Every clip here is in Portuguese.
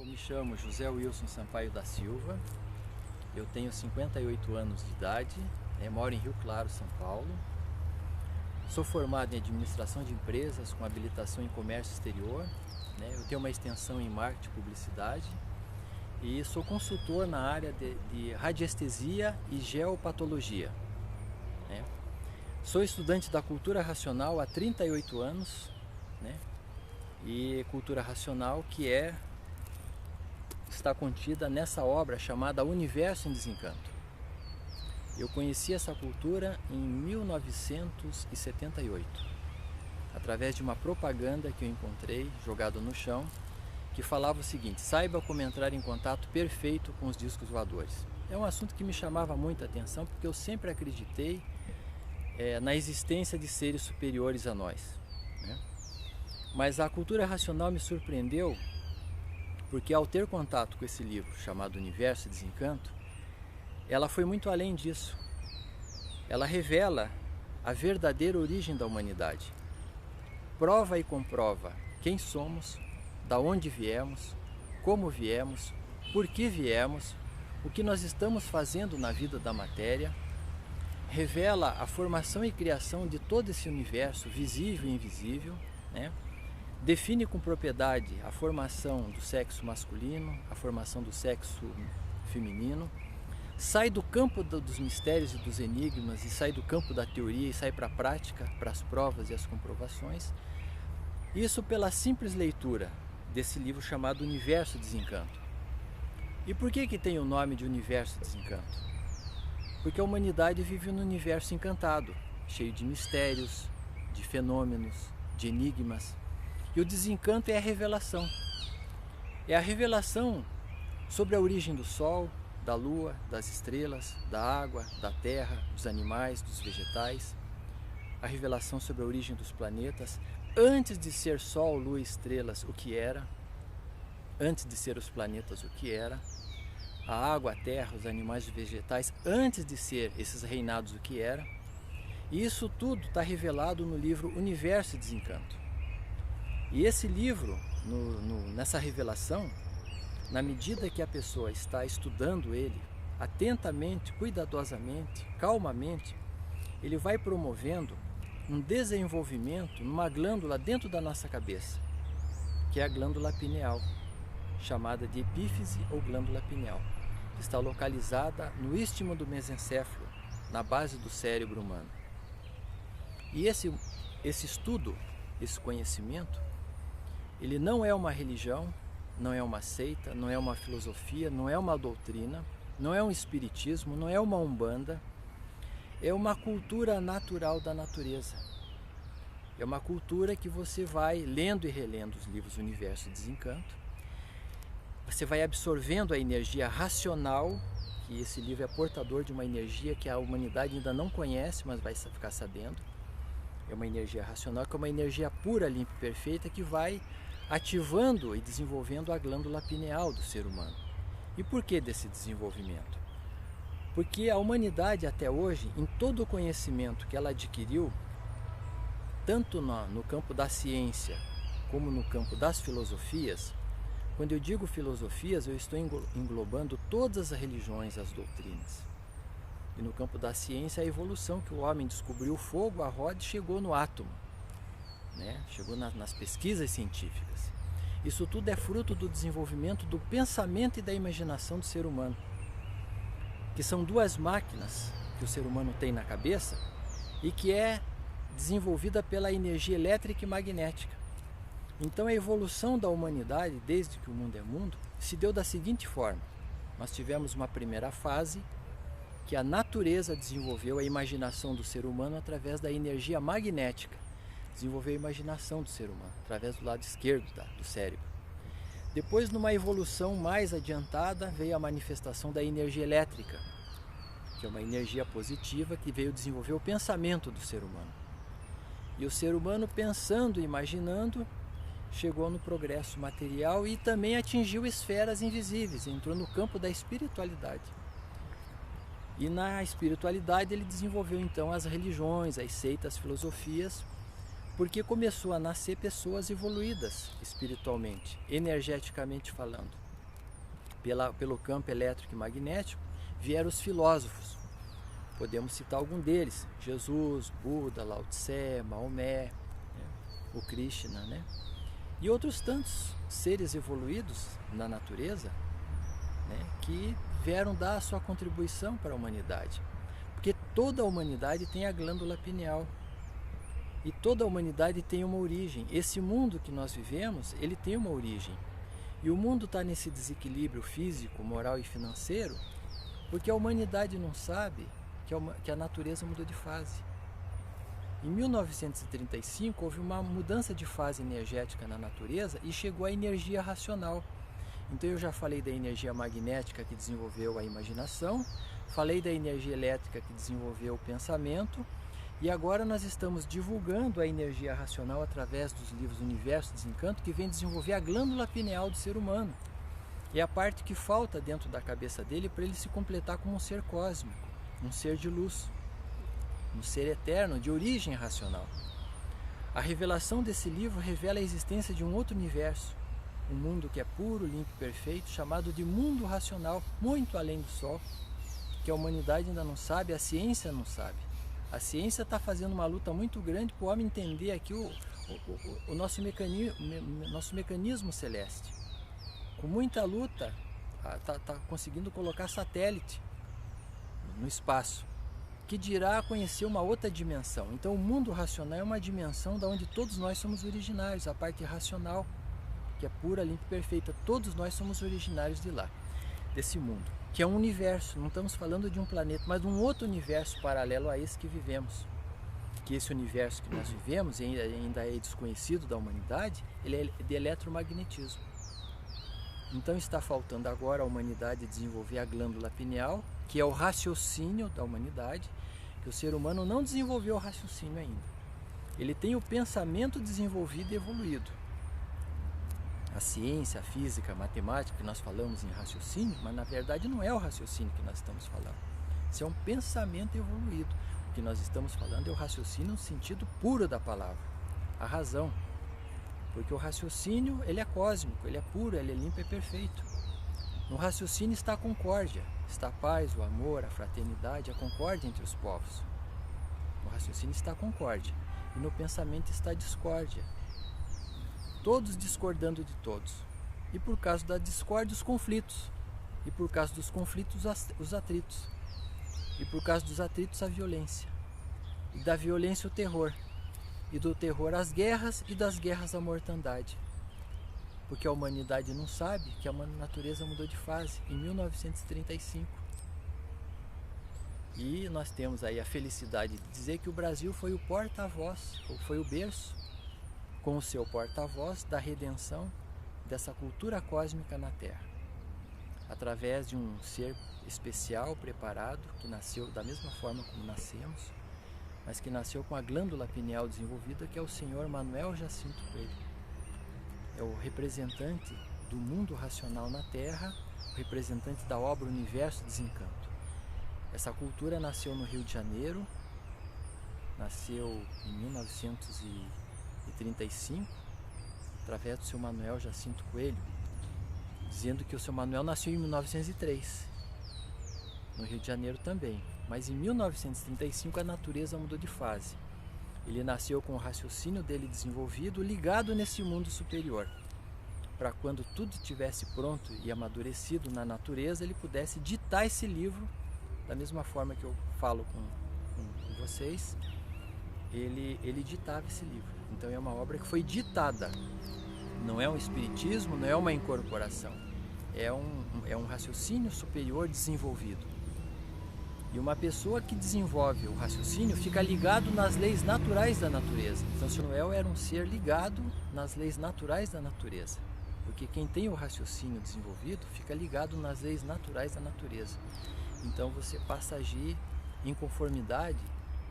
Eu me chamo José Wilson Sampaio da Silva, eu tenho 58 anos de idade, moro em Rio Claro, São Paulo. Sou formado em administração de empresas com habilitação em comércio exterior, eu tenho uma extensão em marketing e publicidade e sou consultor na área de radiestesia e geopatologia. Sou estudante da cultura racional há 38 anos, e cultura racional que está contida nessa obra chamada Universo em Desencanto. Eu conheci essa cultura em 1978, através de uma propaganda que eu encontrei jogado no chão, que falava o seguinte: saiba como entrar em contato perfeito com os discos voadores. É um assunto que me chamava muita atenção, porque eu sempre acreditei na existência de seres superiores a nós. Mas a cultura racional me surpreendeu, porque ao ter contato com esse livro chamado Universo e Desencanto, ela foi muito além disso. Ela revela a verdadeira origem da humanidade. Prova e comprova quem somos, da onde viemos, como viemos, por que viemos, o que nós estamos fazendo na vida da matéria. Revela a formação e criação de todo esse universo visível e invisível, Define com propriedade a formação do sexo masculino, a formação do sexo feminino, sai do campo dos mistérios e dos enigmas, e sai do campo da teoria e sai para a prática, para as provas e as comprovações. Isso pela simples leitura desse livro chamado Universo Desencanto. E por que tem o nome de Universo Desencanto? Porque a humanidade vive num universo encantado, cheio de mistérios, de fenômenos, de enigmas. E o desencanto é a revelação. É a revelação sobre a origem do Sol, da Lua, das estrelas, da água, da terra, dos animais, dos vegetais. A revelação sobre a origem dos planetas, antes de ser Sol, Lua e estrelas, o que era. Antes de ser os planetas, o que era. A água, a terra, os animais e os vegetais, antes de ser esses reinados, o que era. E isso tudo está revelado no livro Universo e Desencanto. E esse livro, nessa revelação, na medida que a pessoa está estudando ele, atentamente, cuidadosamente, calmamente, ele vai promovendo um desenvolvimento numa glândula dentro da nossa cabeça, que é a glândula pineal, chamada de epífise ou glândula pineal, que está localizada no istmo do mesencéfalo, na base do cérebro humano. E esse estudo, esse conhecimento, ele não é uma religião, não é uma seita, não é uma filosofia, não é uma doutrina, não é um espiritismo, não é uma umbanda, é uma cultura natural da natureza. É uma cultura que você vai lendo e relendo os livros Universo e Desencanto, você vai absorvendo a energia racional, que esse livro é portador de uma energia que a humanidade ainda não conhece, mas vai ficar sabendo. É uma energia racional, que é uma energia pura, limpa e perfeita, que vai ativando e desenvolvendo a glândula pineal do ser humano. E por que desse desenvolvimento? Porque a humanidade até hoje, em todo o conhecimento que ela adquiriu, tanto no campo da ciência como no campo das filosofias, quando eu digo filosofias, eu estou englobando todas as religiões, as doutrinas. E no campo da ciência, a evolução, que o homem descobriu o fogo, a roda e chegou no átomo, chegou nas pesquisas científicas. Isso tudo é fruto do desenvolvimento do pensamento e da imaginação do ser humano, que são duas máquinas que o ser humano tem na cabeça e que é desenvolvida pela energia elétrica e magnética. Então a evolução da humanidade, desde que o mundo é mundo, se deu da seguinte forma: nós tivemos uma primeira fase, que a natureza desenvolveu a imaginação do ser humano através da energia magnética, desenvolveu a imaginação do ser humano através do lado esquerdo do cérebro. Depois, numa evolução mais adiantada, veio a manifestação da energia elétrica, que é uma energia positiva que veio desenvolver o pensamento do ser humano. E o ser humano, pensando e imaginando, chegou no progresso material e também atingiu esferas invisíveis, entrou no campo da espiritualidade. E na espiritualidade ele desenvolveu então as religiões, as seitas, as filosofias, porque começou a nascer pessoas evoluídas espiritualmente, energeticamente falando. pelo campo elétrico e magnético, vieram os filósofos. Podemos citar algum deles: Jesus, Buda, Lao Tse, Maomé, né? O Krishna, né? E outros tantos seres evoluídos na natureza, né? Que vieram dar a sua contribuição para a humanidade. Porque toda a humanidade tem a glândula pineal. E toda a humanidade tem uma origem. Esse mundo que nós vivemos, ele tem uma origem. E o mundo está nesse desequilíbrio físico, moral e financeiro, porque a humanidade não sabe que a natureza mudou de fase. Em 1935 houve uma mudança de fase energética na natureza e chegou a energia racional. Então eu já falei da energia magnética que desenvolveu a imaginação, falei da energia elétrica que desenvolveu o pensamento, e agora nós estamos divulgando a energia racional através dos livros Universo e Desencanto, que vem desenvolver a glândula pineal do ser humano. É a parte que falta dentro da cabeça dele para ele se completar como um ser cósmico, um ser de luz, um ser eterno, de origem racional. A revelação desse livro revela a existência de um outro universo, um mundo que é puro, limpo e perfeito, chamado de mundo racional, muito além do Sol, que a humanidade ainda não sabe, a ciência não sabe. A ciência está fazendo uma luta muito grande para o homem entender aqui o nosso mecanismo celeste. Com muita luta, está conseguindo colocar satélite no espaço, que dirá conhecer uma outra dimensão. Então o mundo racional é uma dimensão da onde todos nós somos originários, a parte racional, que é pura, limpa e perfeita. Todos nós somos originários de lá, desse mundo, que é um universo. Não estamos falando de um planeta, mas de um outro universo paralelo a esse que vivemos. Que esse universo que nós vivemos, e ainda é desconhecido da humanidade, ele é de eletromagnetismo. Então está faltando agora a humanidade desenvolver a glândula pineal, que é o raciocínio da humanidade, que o ser humano não desenvolveu o raciocínio ainda. Ele tem o pensamento desenvolvido e evoluído. A ciência, a física, a matemática, que nós falamos em raciocínio, mas na verdade não é o raciocínio que nós estamos falando. Isso é um pensamento evoluído. O que nós estamos falando é o raciocínio no sentido puro da palavra, a razão. Porque o raciocínio, ele é cósmico, ele é puro, ele é limpo e perfeito. No raciocínio está a concórdia, está a paz, o amor, a fraternidade, a concórdia entre os povos. No raciocínio está a concórdia. E no pensamento está a discórdia. Todos discordando de todos. E por causa da discórdia, os conflitos. E por causa dos conflitos, os atritos. E por causa dos atritos, a violência. E da violência, o terror. E do terror, as guerras, e das guerras, a mortandade. Porque a humanidade não sabe que a natureza mudou de fase em 1935. E nós temos aí a felicidade de dizer que o Brasil foi o porta-voz, ou foi o berço, com o seu porta-voz da redenção dessa cultura cósmica na Terra, através de um ser especial, preparado, que nasceu da mesma forma como nascemos, mas que nasceu com a glândula pineal desenvolvida, que é o Senhor Manuel Jacinto Coelho. É o representante do mundo racional na Terra, o representante da obra Universo Desencanto. Essa cultura nasceu no Rio de Janeiro, nasceu em 1935, através do seu Manuel Jacinto Coelho, dizendo que o seu Manuel nasceu em 1903, no Rio de Janeiro também. Mas em 1935 a natureza mudou de fase. Ele nasceu com o raciocínio dele desenvolvido, ligado nesse mundo superior, para quando tudo estivesse pronto e amadurecido na natureza, ele pudesse ditar esse livro, da mesma forma que eu falo com vocês, ele ditava esse livro. Então é uma obra que foi ditada, não é um espiritismo, não é uma incorporação, é um raciocínio superior desenvolvido. E uma pessoa que desenvolve o raciocínio fica ligado nas leis naturais da natureza. Então, São Manuel era um ser ligado nas leis naturais da natureza. Porque quem tem o raciocínio desenvolvido fica ligado nas leis naturais da natureza. Então, você passa a agir em conformidade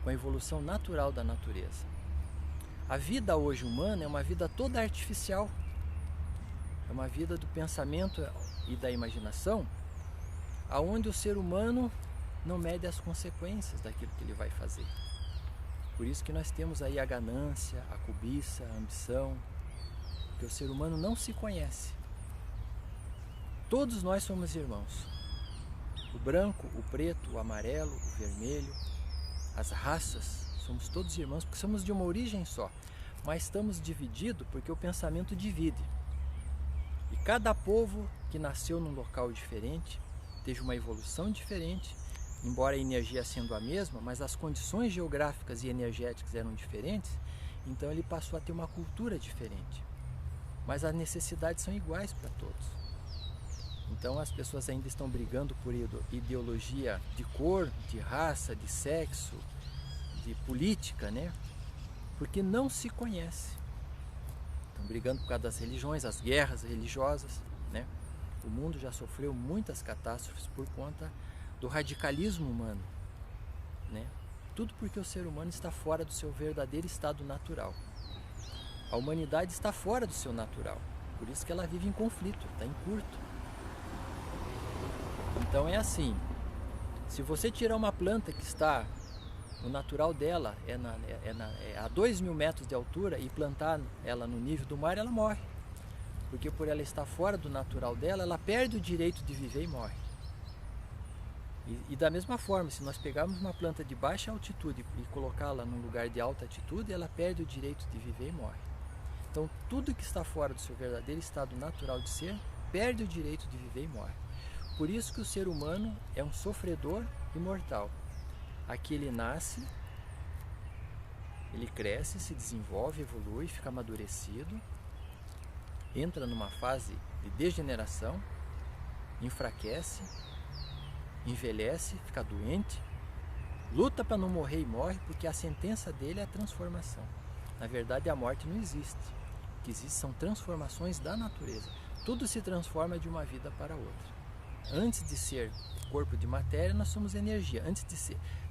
com a evolução natural da natureza. A vida hoje humana é uma vida toda artificial. É uma vida do pensamento e da imaginação, aonde o ser humano não mede as consequências daquilo que ele vai fazer. Por isso que nós temos aí a ganância, a cobiça, a ambição, porque o ser humano não se conhece. Todos nós somos irmãos. O branco, o preto, o amarelo, o vermelho, as raças, somos todos irmãos porque somos de uma origem só. Mas estamos divididos porque o pensamento divide. E cada povo que nasceu num local diferente, teve uma evolução diferente, embora a energia sendo a mesma, mas as condições geográficas e energéticas eram diferentes, então ele passou a ter uma cultura diferente. Mas as necessidades são iguais para todos. Então as pessoas ainda estão brigando por ideologia de cor, de raça, de sexo, de política, né? Porque não se conhece. Estão brigando por causa das religiões, as guerras religiosas, né? O mundo já sofreu muitas catástrofes por conta do radicalismo humano, né? Tudo porque o ser humano está fora do seu verdadeiro estado natural. A humanidade está fora do seu natural, por isso que ela vive em conflito, está em curto. Então é assim, se você tirar uma planta que está, o natural dela é a 2.000 metros de altura e plantar ela no nível do mar, ela morre. Porque por ela estar fora do natural dela, ela perde o direito de viver e morre. E da mesma forma, se nós pegarmos uma planta de baixa altitude e colocá-la num lugar de alta altitude, ela perde o direito de viver e morre. Então tudo que está fora do seu verdadeiro estado natural de ser, perde o direito de viver e morre. Por isso que o ser humano é um sofredor imortal. Aqui ele nasce, ele cresce, se desenvolve, evolui, fica amadurecido, entra numa fase de degeneração, enfraquece, envelhece, fica doente, luta para não morrer e morre, porque a sentença dele é a transformação. Na verdade, a morte não existe. O que existe são transformações da natureza. Tudo se transforma de uma vida para outra. Antes de ser corpo de matéria, nós somos energia.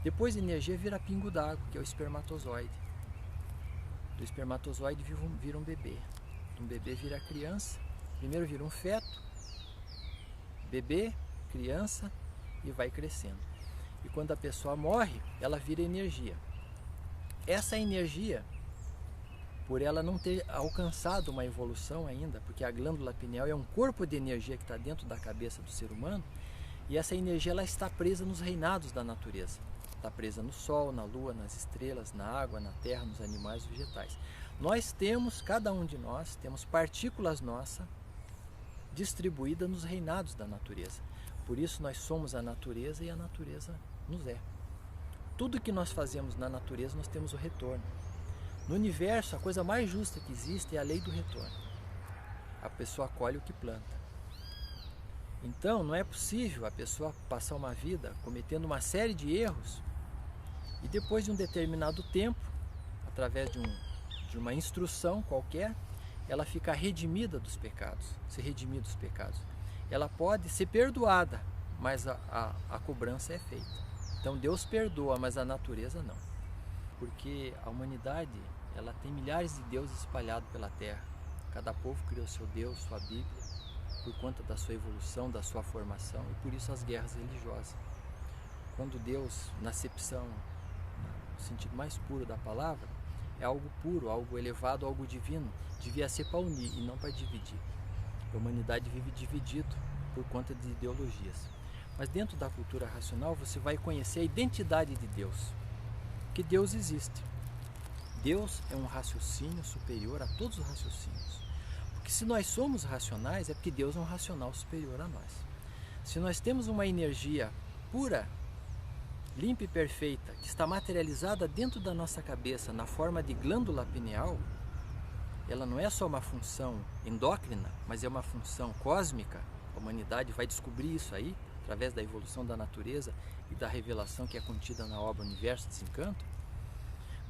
Depois de energia vira pingo d'água, que é o espermatozoide. Do espermatozoide vira um bebê. Um bebê vira criança. Primeiro vira um feto, bebê, criança, e vai crescendo. E quando a pessoa morre, ela vira energia. Essa energia, por ela não ter alcançado uma evolução ainda, porque a glândula pineal é um corpo de energia que está dentro da cabeça do ser humano, e essa energia ela está presa nos reinados da natureza. Está presa no sol, na lua, nas estrelas, na água, na terra, nos animais e vegetais. Nós temos, cada um de nós, temos partículas nossas distribuídas nos reinados da natureza. Por isso nós somos a natureza e a natureza nos é. Tudo que nós fazemos na natureza nós temos o retorno. No universo, a coisa mais justa que existe é a lei do retorno. A pessoa colhe o que planta. Então, não é possível a pessoa passar uma vida cometendo uma série de erros e depois de um determinado tempo, através de uma instrução qualquer, ela fica redimida dos pecados, se redimir dos pecados. Ela pode ser perdoada, mas a cobrança é feita. Então, Deus perdoa, mas a natureza não. Porque a humanidade ela tem milhares de deuses espalhados pela terra. Cada povo criou seu Deus, sua Bíblia, por conta da sua evolução, da sua formação, e por isso as guerras religiosas. Quando Deus, na acepção, no sentido mais puro da palavra, é algo puro, algo elevado, algo divino, devia ser para unir e não para dividir. A humanidade vive dividido por conta de ideologias. Mas dentro da cultura racional você vai conhecer a identidade de Deus. Que Deus existe. Deus é um raciocínio superior a todos os raciocínios. Porque se nós somos racionais, é porque Deus é um racional superior a nós. Se nós temos uma energia pura, limpa e perfeita, que está materializada dentro da nossa cabeça na forma de glândula pineal, ela não é só uma função endócrina, mas é uma função cósmica. A humanidade vai descobrir isso aí, através da evolução da natureza e da revelação que é contida na obra Universo Desencanto.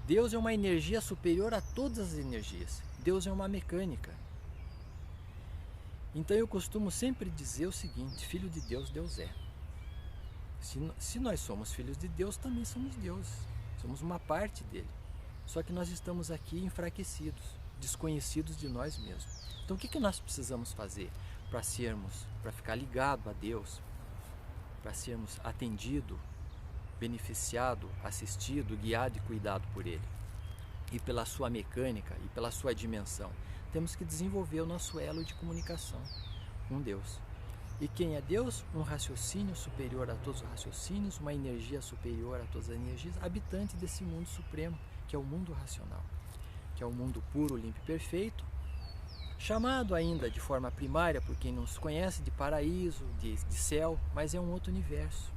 Deus é uma energia superior a todas as energias. Deus é uma mecânica. Então eu costumo sempre dizer o seguinte: filho de Deus, Deus é. Se nós somos filhos de Deus, também somos deuses. Somos uma parte dele. Só que nós estamos aqui enfraquecidos, desconhecidos de nós mesmos. Então o que nós precisamos fazer para ficar ligado a Deus, para sermos atendidos, beneficiado, assistido, guiado e cuidado por Ele e pela sua mecânica e pela sua dimensão? Temos que desenvolver o nosso elo de comunicação com Deus. E quem é Deus? Um raciocínio superior a todos os raciocínios, uma energia superior a todas as energias, habitante desse mundo supremo, que é o mundo racional, que é o mundo puro, limpo e perfeito, chamado ainda de forma primária, por quem não se conhece, de paraíso, de céu, mas é um outro universo,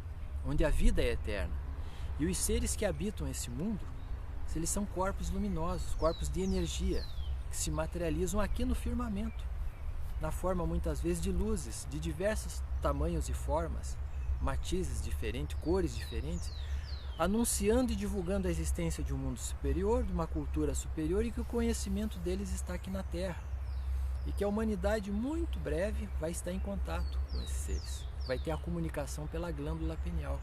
onde a vida é eterna. E os seres que habitam esse mundo, eles são corpos luminosos, corpos de energia, que se materializam aqui no firmamento, na forma muitas vezes de luzes, de diversos tamanhos e formas, matizes diferentes, cores diferentes, anunciando e divulgando a existência de um mundo superior, de uma cultura superior, e que o conhecimento deles está aqui na Terra. E que a humanidade, muito breve, vai estar em contato com esses seres. Vai ter a comunicação pela glândula pineal.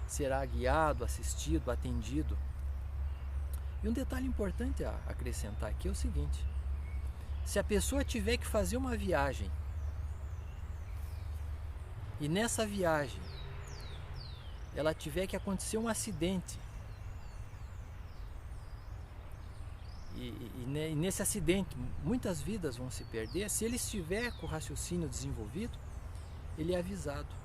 Será guiado, assistido, atendido. E um detalhe importante a acrescentar aqui é o seguinte: se a pessoa tiver que fazer uma viagem, e nessa viagem ela tiver que acontecer um acidente, e nesse acidente muitas vidas vão se perder, se ele estiver com o raciocínio desenvolvido, ele é avisado.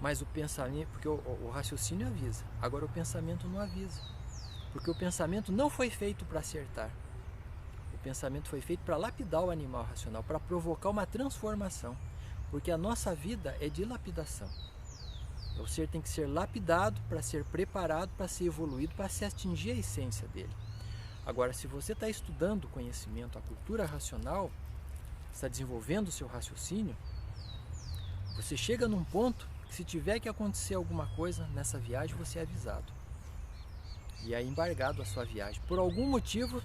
Mas o pensamento, porque o raciocínio avisa, agora o pensamento não avisa, porque o pensamento não foi feito para acertar. O pensamento foi feito para lapidar o animal racional, para provocar uma transformação, porque a nossa vida é de lapidação. O ser tem que ser lapidado para ser preparado, para ser evoluído, para se atingir a essência dele. Agora, se você está estudando o conhecimento, a cultura racional, está desenvolvendo o seu raciocínio, você chega num ponto que, se tiver que acontecer alguma coisa nessa viagem, você é avisado. E é embargado a sua viagem. Por algum motivo,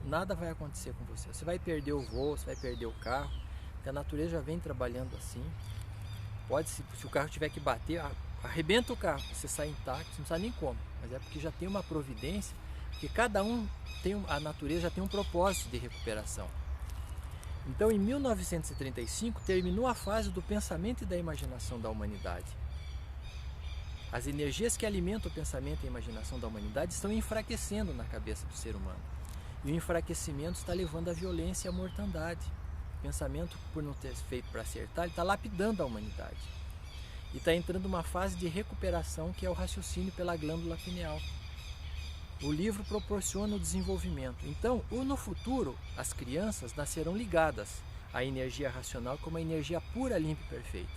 nada vai acontecer com você. Você vai perder o voo, você vai perder o carro, porque a natureza já vem trabalhando assim. Se o carro tiver que bater, arrebenta o carro, você sai intacto, você não sabe nem como, mas é porque já tem uma providência, porque cada um a natureza já tem um propósito de recuperação. Então, em 1935, terminou a fase do pensamento e da imaginação da humanidade. As energias que alimentam o pensamento e a imaginação da humanidade estão enfraquecendo na cabeça do ser humano. E o enfraquecimento está levando à violência e à mortandade. O pensamento, por não ter feito para acertar, ele está lapidando a humanidade. E está entrando uma fase de recuperação, que é o raciocínio pela glândula pineal. O livro proporciona o desenvolvimento. Então, no futuro, as crianças nascerão ligadas à energia racional como a energia pura, limpa e perfeita.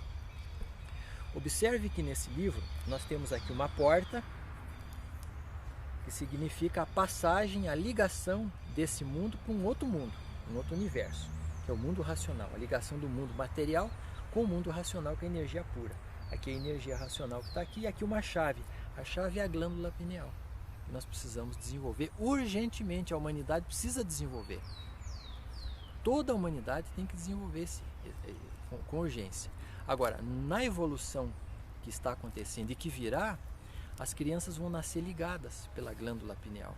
Observe que nesse livro nós temos aqui uma porta, que significa a passagem, a ligação desse mundo com um outro mundo, um outro universo, que é o mundo racional, a ligação do mundo material com o mundo racional, que é a energia pura. Aqui é a energia racional que está aqui, e aqui uma chave. A chave é a glândula pineal. Nós precisamos desenvolver urgentemente, a humanidade precisa desenvolver. Toda a humanidade tem que desenvolver com urgência. Agora, na evolução que está acontecendo e que virá, as crianças vão nascer ligadas pela glândula pineal.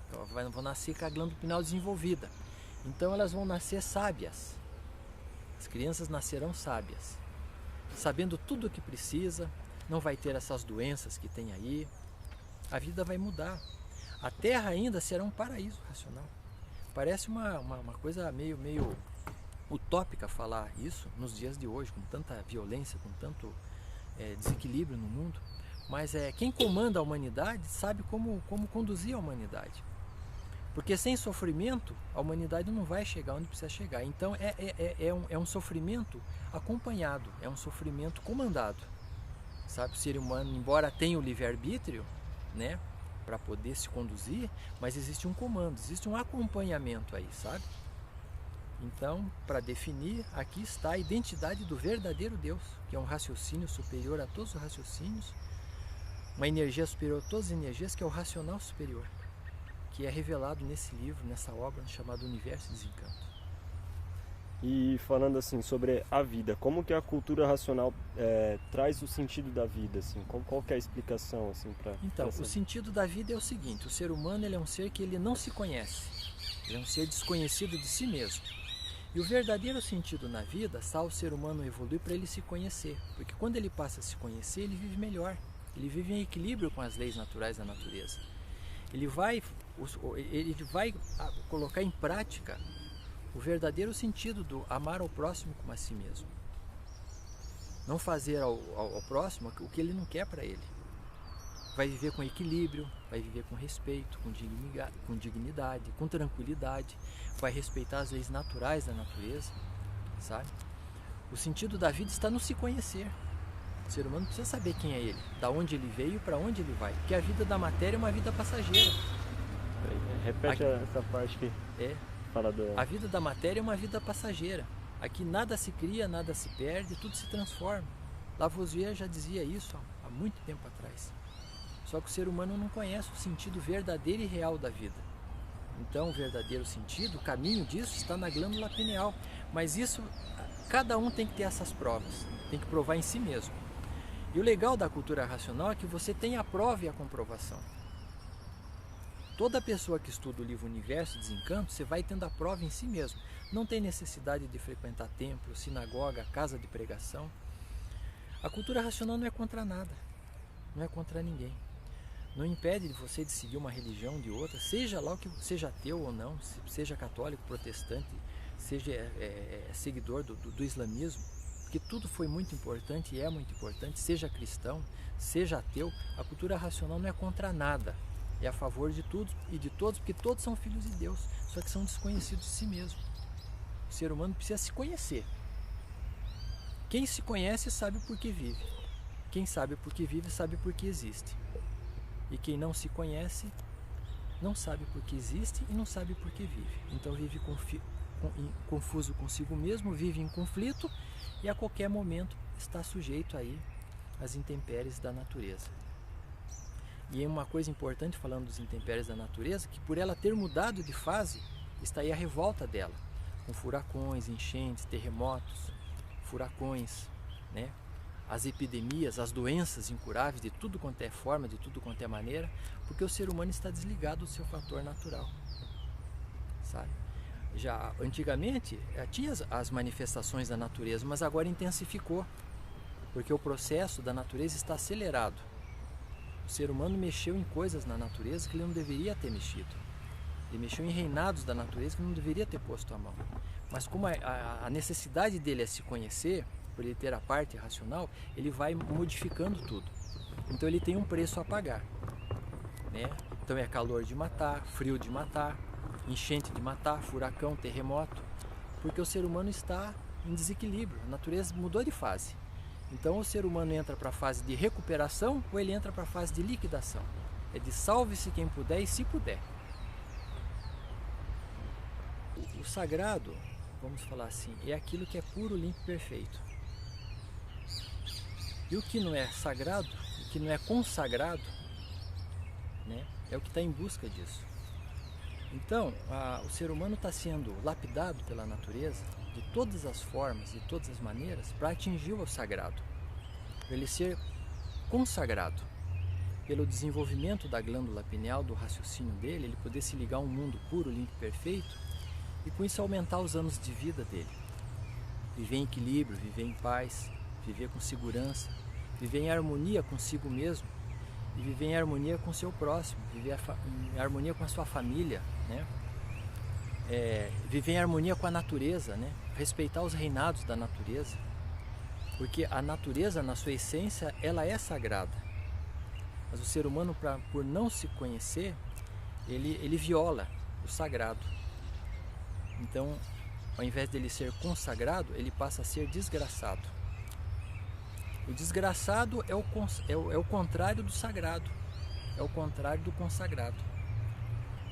Então, vão nascer com a glândula pineal desenvolvida. Então elas vão nascer sábias. As crianças nascerão sábias, sabendo tudo o que precisa, não vai ter essas doenças que tem aí. A vida vai mudar. A Terra ainda será um paraíso racional. Parece uma coisa meio utópica falar isso nos dias de hoje, com tanta violência, com tanto desequilíbrio no mundo. Mas quem comanda a humanidade sabe como conduzir a humanidade. Porque sem sofrimento, a humanidade não vai chegar onde precisa chegar. Então é um sofrimento acompanhado, é um sofrimento comandado. Sabe, o ser humano, embora tenha o livre-arbítrio, né, para poder se conduzir, mas existe um comando, existe um acompanhamento aí, sabe? Então, para definir, aqui está a identidade do verdadeiro Deus, que é um raciocínio superior a todos os raciocínios, uma energia superior a todas as energias, que é o racional superior, que é revelado nesse livro, nessa obra chamada Universo e Desencanto. E falando assim sobre a vida, como que a cultura racional traz o sentido da vida, assim? Qual que é a explicação assim para? Então, o sentido da vida é o seguinte: o ser humano, ele é um ser que ele não se conhece, ele é um ser desconhecido de si mesmo. E o verdadeiro sentido na vida está o ser humano evoluir para ele se conhecer, porque quando ele passa a se conhecer, ele vive melhor, ele vive em equilíbrio com as leis naturais da natureza. Ele vai colocar em prática o verdadeiro sentido do amar ao próximo como a si mesmo. Não fazer ao próximo o que ele não quer para ele. Vai viver com equilíbrio, vai viver com respeito, com dignidade, com tranquilidade, vai respeitar as leis naturais da natureza, sabe? O sentido da vida está no se conhecer. O ser humano precisa saber quem é ele, da onde ele veio e para onde ele vai, porque a vida da matéria é uma vida passageira. Repete essa parte que fala do... A vida da matéria é uma vida passageira. Aqui nada se cria, nada se perde, tudo se transforma. Lavoisier já dizia isso há muito tempo atrás. Só que o ser humano não conhece o sentido verdadeiro e real da vida. Então, o verdadeiro sentido, o caminho disso está na glândula pineal. Mas isso, cada um tem que ter essas provas, tem que provar em si mesmo. E o legal da cultura racional é que você tem a prova e a comprovação. Toda pessoa que estuda o livro Universo e Desencanto, você vai tendo a prova em si mesmo. Não tem necessidade de frequentar templo, sinagoga, casa de pregação. A cultura racional não é contra nada, não é contra ninguém. Não impede você de seguir uma religião de outra, seja lá o que seja ateu ou não, seja católico, protestante, seja seguidor do islamismo, porque tudo foi muito importante e é muito importante, seja cristão, seja ateu. A cultura racional não é contra nada, é a favor de tudo e de todos, porque todos são filhos de Deus, só que são desconhecidos de si mesmo. O ser humano precisa se conhecer. Quem se conhece sabe por que vive. Quem sabe por que vive sabe por que existe. E quem não se conhece não sabe por que existe e não sabe por que vive. Então vive confuso consigo mesmo, vive em conflito e a qualquer momento está sujeito aí às intempéries da natureza. E é uma coisa importante falando dos intempéries da natureza, que por ela ter mudado de fase, está aí a revolta dela, com furacões, enchentes, terremotos, furacões, né? As epidemias, as doenças incuráveis de tudo quanto é forma, de tudo quanto é maneira, porque o ser humano está desligado do seu fator natural, sabe? Já antigamente tinha as manifestações da natureza, mas agora intensificou, porque o processo da natureza está acelerado. O ser humano mexeu em coisas na natureza que ele não deveria ter mexido. Ele mexeu em reinados da natureza que ele não deveria ter posto a mão. Mas como a necessidade dele é se conhecer, por ele ter a parte racional, ele vai modificando tudo. Então ele tem um preço a pagar, né? Então é calor de matar, frio de matar, enchente de matar, furacão, terremoto, porque o ser humano está em desequilíbrio, a natureza mudou de fase. Então o ser humano entra para a fase de recuperação ou ele entra para a fase de liquidação. É de salve-se quem puder e se puder. O sagrado, vamos falar assim, é aquilo que é puro, limpo e perfeito. E o que não é sagrado, o que não é consagrado, né, é o que está em busca disso. Então, o ser humano está sendo lapidado pela natureza de todas as formas, de todas as maneiras, para atingir o sagrado, para ele ser consagrado. Pelo desenvolvimento da glândula pineal, do raciocínio dele, ele poder se ligar a um mundo puro, limpo e perfeito, e com isso aumentar os anos de vida dele. Viver em equilíbrio, viver em paz, viver com segurança, viver em harmonia consigo mesmo e viver em harmonia com o seu próximo, viver em harmonia com a sua família, né? Viver em harmonia com a natureza, né? Respeitar os reinados da natureza, porque a natureza, na sua essência, ela é sagrada, mas o ser humano, por não se conhecer, ele viola o sagrado. Então, ao invés dele ser consagrado, ele passa a ser desgraçado. O desgraçado é o contrário do sagrado, é o contrário do consagrado.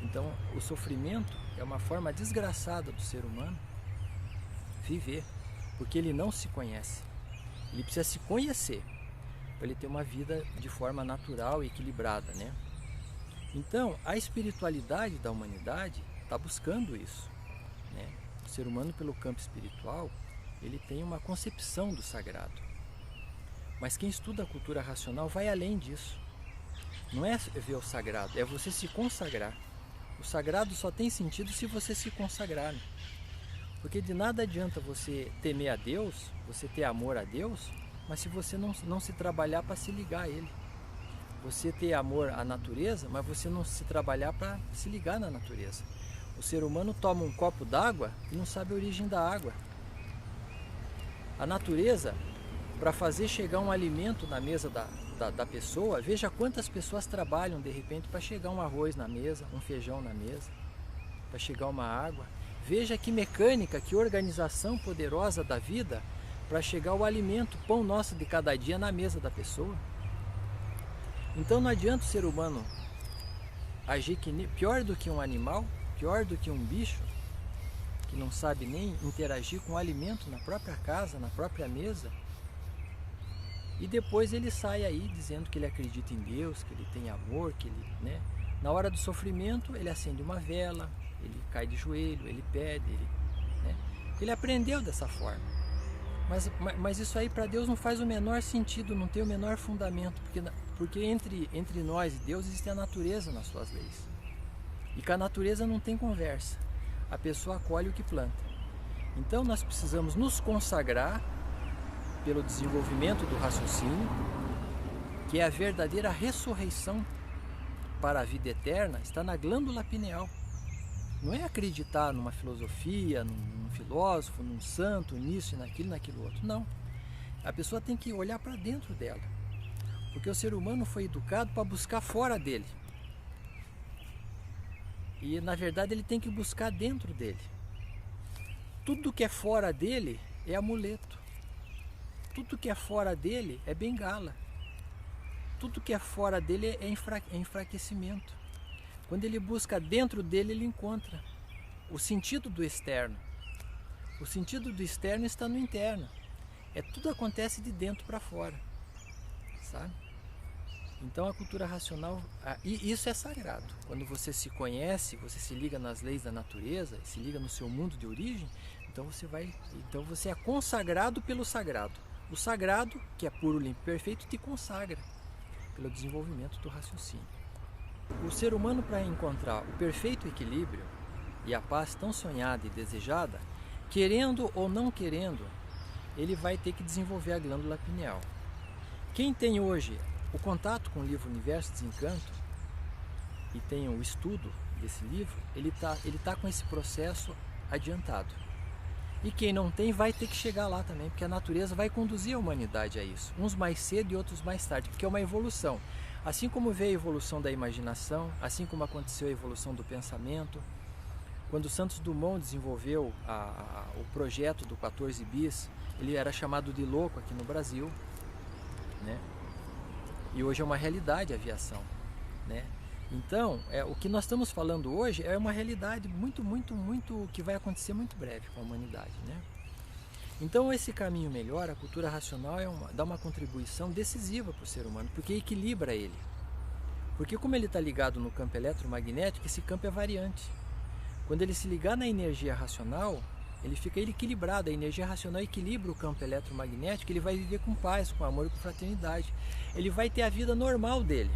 Então, o sofrimento é uma forma desgraçada do ser humano viver, porque ele não se conhece. Ele precisa se conhecer para ele ter uma vida de forma natural e equilibrada, né? Então, a espiritualidade da humanidade está buscando isso, né? O ser humano, pelo campo espiritual, ele tem uma concepção do sagrado. Mas quem estuda a cultura racional vai além disso. Não é ver o sagrado, é você se consagrar. O sagrado só tem sentido se você se consagrar. Porque de nada adianta você temer a Deus, você ter amor a Deus, mas se você não se trabalhar para se ligar a Ele. Você ter amor à natureza, mas você não se trabalhar para se ligar na natureza. O ser humano toma um copo d'água e não sabe a origem da água. A natureza, para fazer chegar um alimento na mesa da pessoa, veja quantas pessoas trabalham de repente para chegar um arroz na mesa, um feijão na mesa, para chegar uma água. Veja que mecânica, que organização poderosa da vida para chegar o alimento, pão nosso de cada dia na mesa da pessoa. Então não adianta o ser humano agir pior do que um animal, pior do que um bicho, que não sabe nem interagir com o alimento na própria casa, na própria mesa. E depois ele sai aí dizendo que ele acredita em Deus, que ele tem amor, que ele, né? Na hora do sofrimento ele acende uma vela, ele cai de joelho, ele pede, né? Ele aprendeu dessa forma. Mas isso aí para Deus não faz o menor sentido, não tem o menor fundamento, porque entre nós e Deus existe a natureza nas suas leis. E com a natureza não tem conversa, a pessoa colhe o que planta. Então nós precisamos nos consagrar pelo desenvolvimento do raciocínio, que é a verdadeira ressurreição para a vida eterna, está na glândula pineal. Não é acreditar numa filosofia, num filósofo, num santo, nisso e naquilo outro. Não. A pessoa tem que olhar para dentro dela. Porque o ser humano foi educado para buscar fora dele. E na verdade ele tem que buscar dentro dele. Tudo que é fora dele é amuleto. Tudo que é fora dele é bengala. Tudo que é fora dele é enfraquecimento. Quando ele busca dentro dele, ele encontra o sentido do externo. O sentido do externo está no interno. Tudo acontece de dentro para fora, sabe? Então a cultura racional, e isso é sagrado. Quando você se conhece, você se liga nas leis da natureza, se liga no seu mundo de origem, então você é consagrado pelo sagrado. O sagrado, que é puro, limpo e perfeito, te consagra pelo desenvolvimento do raciocínio. O ser humano, para encontrar o perfeito equilíbrio e a paz tão sonhada e desejada, querendo ou não querendo, ele vai ter que desenvolver a glândula pineal. Quem tem hoje o contato com o livro Universo Desencanto e tem o estudo desse livro, ele tá com esse processo adiantado. E quem não tem vai ter que chegar lá também, porque a natureza vai conduzir a humanidade a isso. Uns mais cedo e outros mais tarde, porque é uma evolução. Assim como veio a evolução da imaginação, assim como aconteceu a evolução do pensamento, quando Santos Dumont desenvolveu o projeto do 14 bis, ele era chamado de louco aqui no Brasil, né? E hoje é uma realidade a aviação, né? Então, o que nós estamos falando hoje é uma realidade muito que vai acontecer muito breve com a humanidade, né? Então esse caminho melhor, a cultura racional, dá uma contribuição decisiva para o ser humano, porque equilibra ele. Porque como ele está ligado no campo eletromagnético, esse campo é variante. Quando ele se ligar na energia racional, ele fica equilibrado, a energia racional equilibra o campo eletromagnético, ele vai viver com paz, com amor e com fraternidade. Ele vai ter a vida normal dele,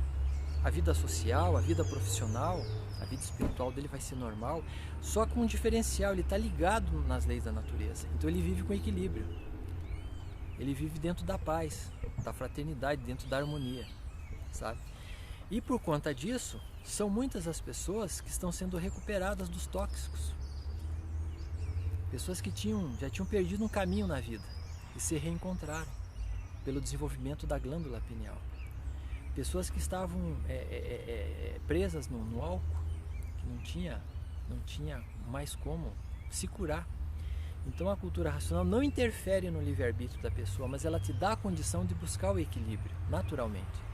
a vida social, a vida profissional, a vida espiritual dele vai ser normal, só com um diferencial, ele está ligado nas leis da natureza. Então ele vive com equilíbrio, ele vive dentro da paz, da fraternidade, dentro da harmonia, sabe? E por conta disso, são muitas as pessoas que estão sendo recuperadas dos tóxicos. Pessoas que já tinham perdido um caminho na vida e se reencontraram pelo desenvolvimento da glândula pineal. Pessoas que estavam presas no álcool, que não tinha mais como se curar. Então a cultura racional não interfere no livre-arbítrio da pessoa, mas ela te dá a condição de buscar o equilíbrio, naturalmente.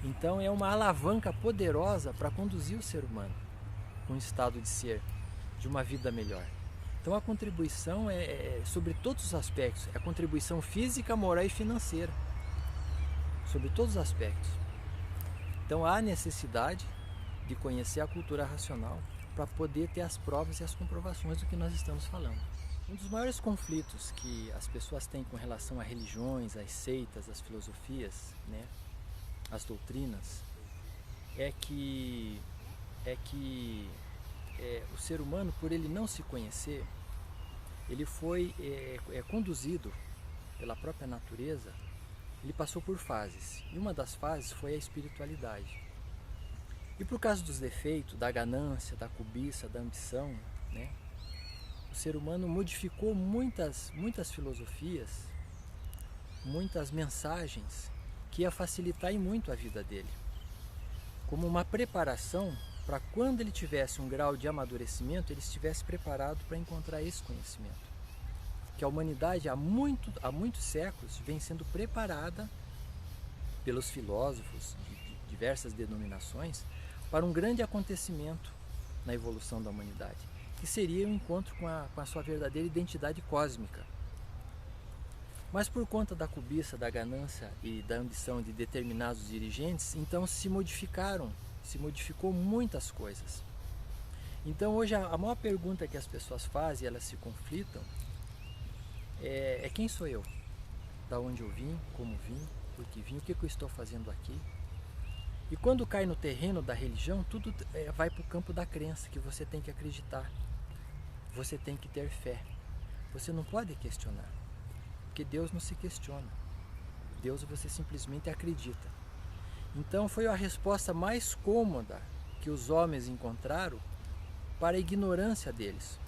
Então é uma alavanca poderosa para conduzir o ser humano com um estado de ser, de uma vida melhor. Então a contribuição é sobre todos os aspectos, é a contribuição física, moral e financeira, sobre todos os aspectos. Então há necessidade de conhecer a cultura racional para poder ter as provas e as comprovações do que nós estamos falando. Um dos maiores conflitos que as pessoas têm com relação a religiões, às seitas, às filosofias, né, às doutrinas, é que o ser humano, por ele não se conhecer, ele foi conduzido pela própria natureza. Ele passou por fases, e uma das fases foi a espiritualidade. E por causa dos defeitos, da ganância, da cobiça, da ambição, né, o ser humano modificou muitas filosofias, muitas mensagens que ia facilitar e muito a vida dele, como uma preparação para quando ele tivesse um grau de amadurecimento, ele estivesse preparado para encontrar esse conhecimento. Que a humanidade há muitos séculos vem sendo preparada pelos filósofos de diversas denominações para um grande acontecimento na evolução da humanidade, que seria o encontro com a sua verdadeira identidade cósmica. Mas por conta da cobiça, da ganância e da ambição de determinados dirigentes, então se modificou muitas coisas. Então hoje a maior pergunta que as pessoas fazem, elas se conflitam, é quem sou eu? Da onde eu vim, como vim, por que vim, o que eu estou fazendo aqui? E quando cai no terreno da religião, tudo vai para o campo da crença, que você tem que acreditar, você tem que ter fé. Você não pode questionar, porque Deus não se questiona. Deus você simplesmente acredita. Então foi a resposta mais cômoda que os homens encontraram para a ignorância deles.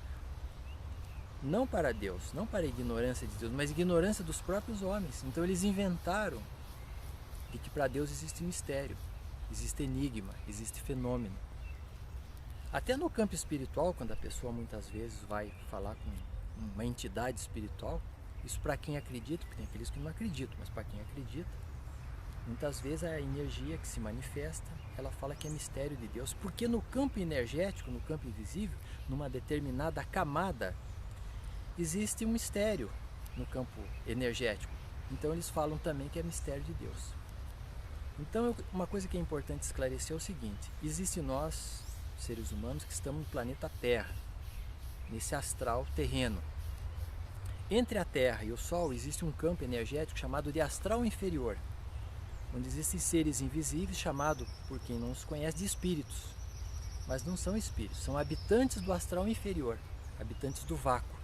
Não para Deus, não para a ignorância de Deus, mas a ignorância dos próprios homens. Então eles inventaram de que para Deus existe mistério, existe enigma, existe fenômeno. Até no campo espiritual, quando a pessoa muitas vezes vai falar com uma entidade espiritual, isso para quem acredita, porque tem aqueles que não acreditam, mas para quem acredita, muitas vezes a energia que se manifesta, ela fala que é mistério de Deus, porque no campo energético, no campo invisível, numa determinada camada, existe um mistério no campo energético. Então eles falam também que é mistério de Deus. Então uma coisa que é importante esclarecer é o seguinte: existe nós, seres humanos, que estamos no planeta Terra, nesse astral terreno. Entre a Terra e o Sol existe um campo energético chamado de astral inferior, onde existem seres invisíveis chamados, por quem não os conhece, de espíritos. Mas não são espíritos, são habitantes do astral inferior, habitantes do vácuo.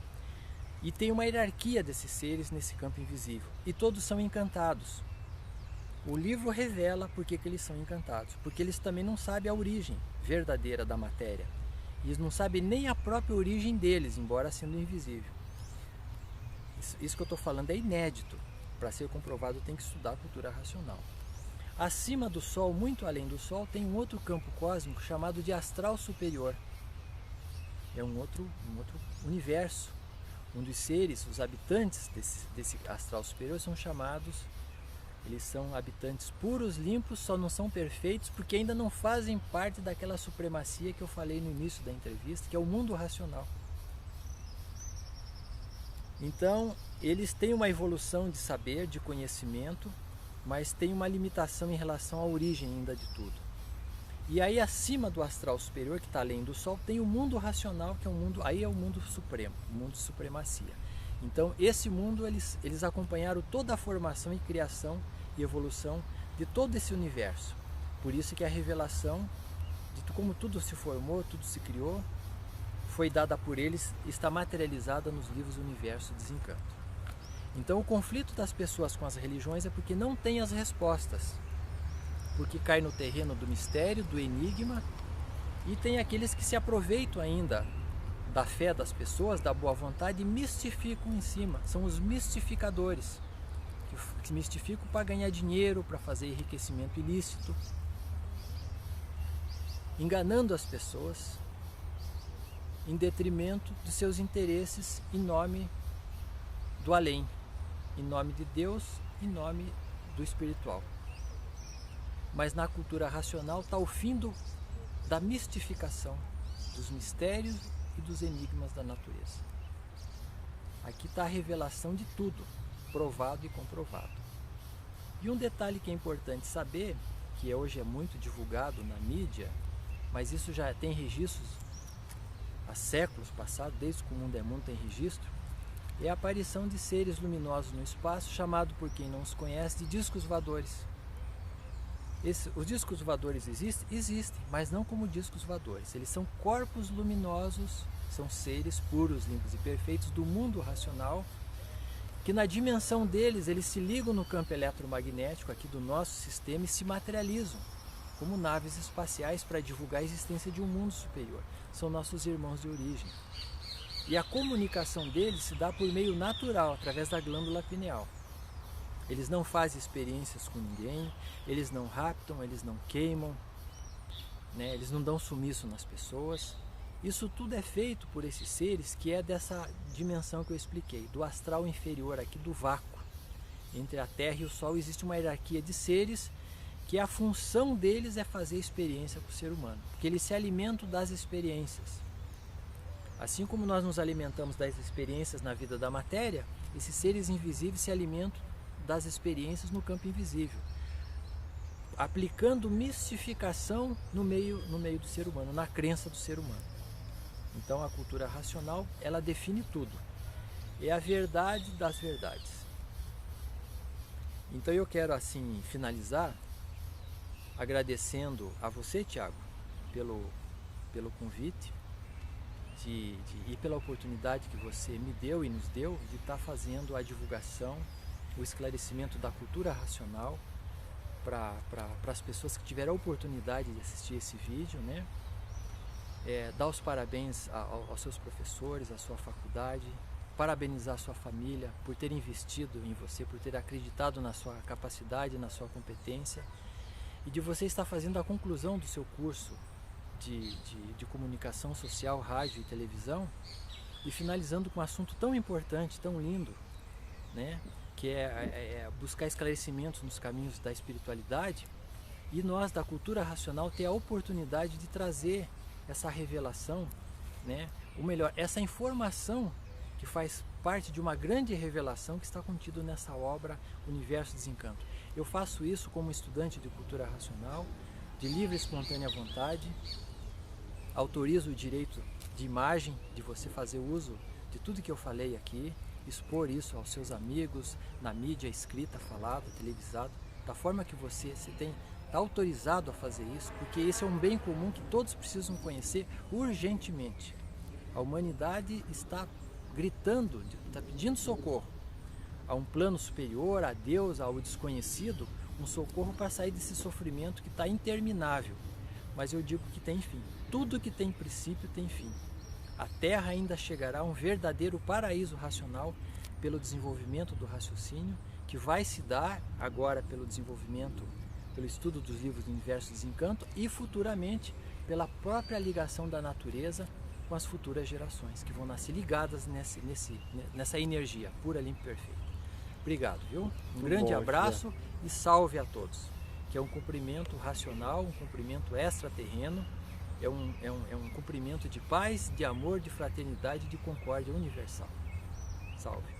E tem uma hierarquia desses seres nesse campo invisível. E todos são encantados. O livro revela por que eles são encantados. Porque eles também não sabem a origem verdadeira da matéria. Eles não sabem nem a própria origem deles, embora sendo invisível. Isso que eu estou falando é inédito. Para ser comprovado tem que estudar a cultura racional. Acima do Sol, muito além do Sol, tem um outro campo cósmico chamado de astral superior. É um outro universo, onde os seres, os habitantes desse astral superior são chamados, eles são habitantes puros, limpos, só não são perfeitos porque ainda não fazem parte daquela supremacia que eu falei no início da entrevista, que é o mundo racional. Então, eles têm uma evolução de saber, de conhecimento, mas tem uma limitação em relação à origem ainda de tudo. E aí acima do astral superior, que está além do Sol, tem o mundo racional, que é um mundo, aí é o mundo supremo, o mundo de supremacia. Então esse mundo, eles acompanharam toda a formação e criação e evolução de todo esse universo. Por isso que a revelação de como tudo se formou, tudo se criou, foi dada por eles, está materializada nos livros Universo e Desencanto. Então o conflito das pessoas com as religiões é porque não tem as respostas. Porque cai no terreno do mistério, do enigma, e tem aqueles que se aproveitam ainda da fé das pessoas, da boa vontade, e mistificam em cima. São os mistificadores, que mistificam para ganhar dinheiro, para fazer enriquecimento ilícito, enganando as pessoas em detrimento dos seus interesses em nome do além, em nome de Deus, em nome do espiritual. Mas na cultura racional está o fim da mistificação, dos mistérios e dos enigmas da natureza. Aqui está a revelação de tudo, provado e comprovado. E um detalhe que é importante saber, que hoje é muito divulgado na mídia, mas isso já tem registros há séculos passados, desde que o mundo é mundo tem registro, é a aparição de seres luminosos no espaço, chamado por quem não os conhece de discos voadores. Os discos voadores existem, mas não como discos voadores. Eles são corpos luminosos, são seres puros, limpos e perfeitos do mundo racional, que na dimensão deles, eles se ligam no campo eletromagnético aqui do nosso sistema e se materializam. como naves espaciais para divulgar a existência de um mundo superior. São nossos irmãos de origem. E a comunicação deles se dá por meio natural, através da glândula pineal. Eles não fazem experiências com ninguém, eles não raptam, eles não queimam, né? Eles não dão sumiço nas pessoas. Isso tudo é feito por esses seres que é dessa dimensão que eu expliquei, do astral inferior aqui, do vácuo. Entre a Terra e o Sol existe uma hierarquia de seres que a função deles é fazer experiência com o ser humano, porque eles se alimentam das experiências. Assim como nós nos alimentamos das experiências na vida da matéria, esses seres invisíveis se alimentam das experiências no campo invisível, aplicando mistificação no meio do ser humano, na crença do ser humano. Então a cultura racional, ela define tudo. É a verdade das verdades. Então eu quero assim finalizar agradecendo a você, Tiago, pelo convite e pela oportunidade que você me deu e nos deu de estar fazendo a divulgação, o esclarecimento da cultura racional para as pessoas que tiveram a oportunidade de assistir esse vídeo, né? Dar os parabéns aos seus professores, à sua faculdade, parabenizar a sua família por ter investido em você, por ter acreditado na sua capacidade, na sua competência, e de você estar fazendo a conclusão do seu curso de comunicação social, rádio e televisão, e finalizando com um assunto tão importante, tão lindo, né? Que é buscar esclarecimentos nos caminhos da espiritualidade, e nós da cultura racional ter a oportunidade de trazer essa revelação, né? Ou melhor, essa informação que faz parte de uma grande revelação que está contido nessa obra Universo Desencanto. Eu faço isso como estudante de cultura racional, de livre e espontânea vontade, autorizo o direito de imagem, de você fazer uso de tudo que eu falei aqui, expor isso aos seus amigos, na mídia escrita, falada, televisada, da forma que você está autorizado a fazer isso, porque esse é um bem comum que todos precisam conhecer urgentemente. A humanidade está gritando, está pedindo socorro a um plano superior, a Deus, ao desconhecido, um socorro para sair desse sofrimento que está interminável. Mas eu digo que tem fim. Tudo que tem princípio tem fim. A Terra ainda chegará a um verdadeiro paraíso racional pelo desenvolvimento do raciocínio, que vai se dar agora pelo desenvolvimento, pelo estudo dos livros do Universo Desencanto e futuramente pela própria ligação da natureza com as futuras gerações, que vão nascer ligadas nessa energia pura, limpa e perfeita. Obrigado, viu? Um grande abraço e salve a todos. Que é um cumprimento racional, um cumprimento extraterreno, é um cumprimento de paz, de amor, de fraternidade e de concórdia universal. Salve!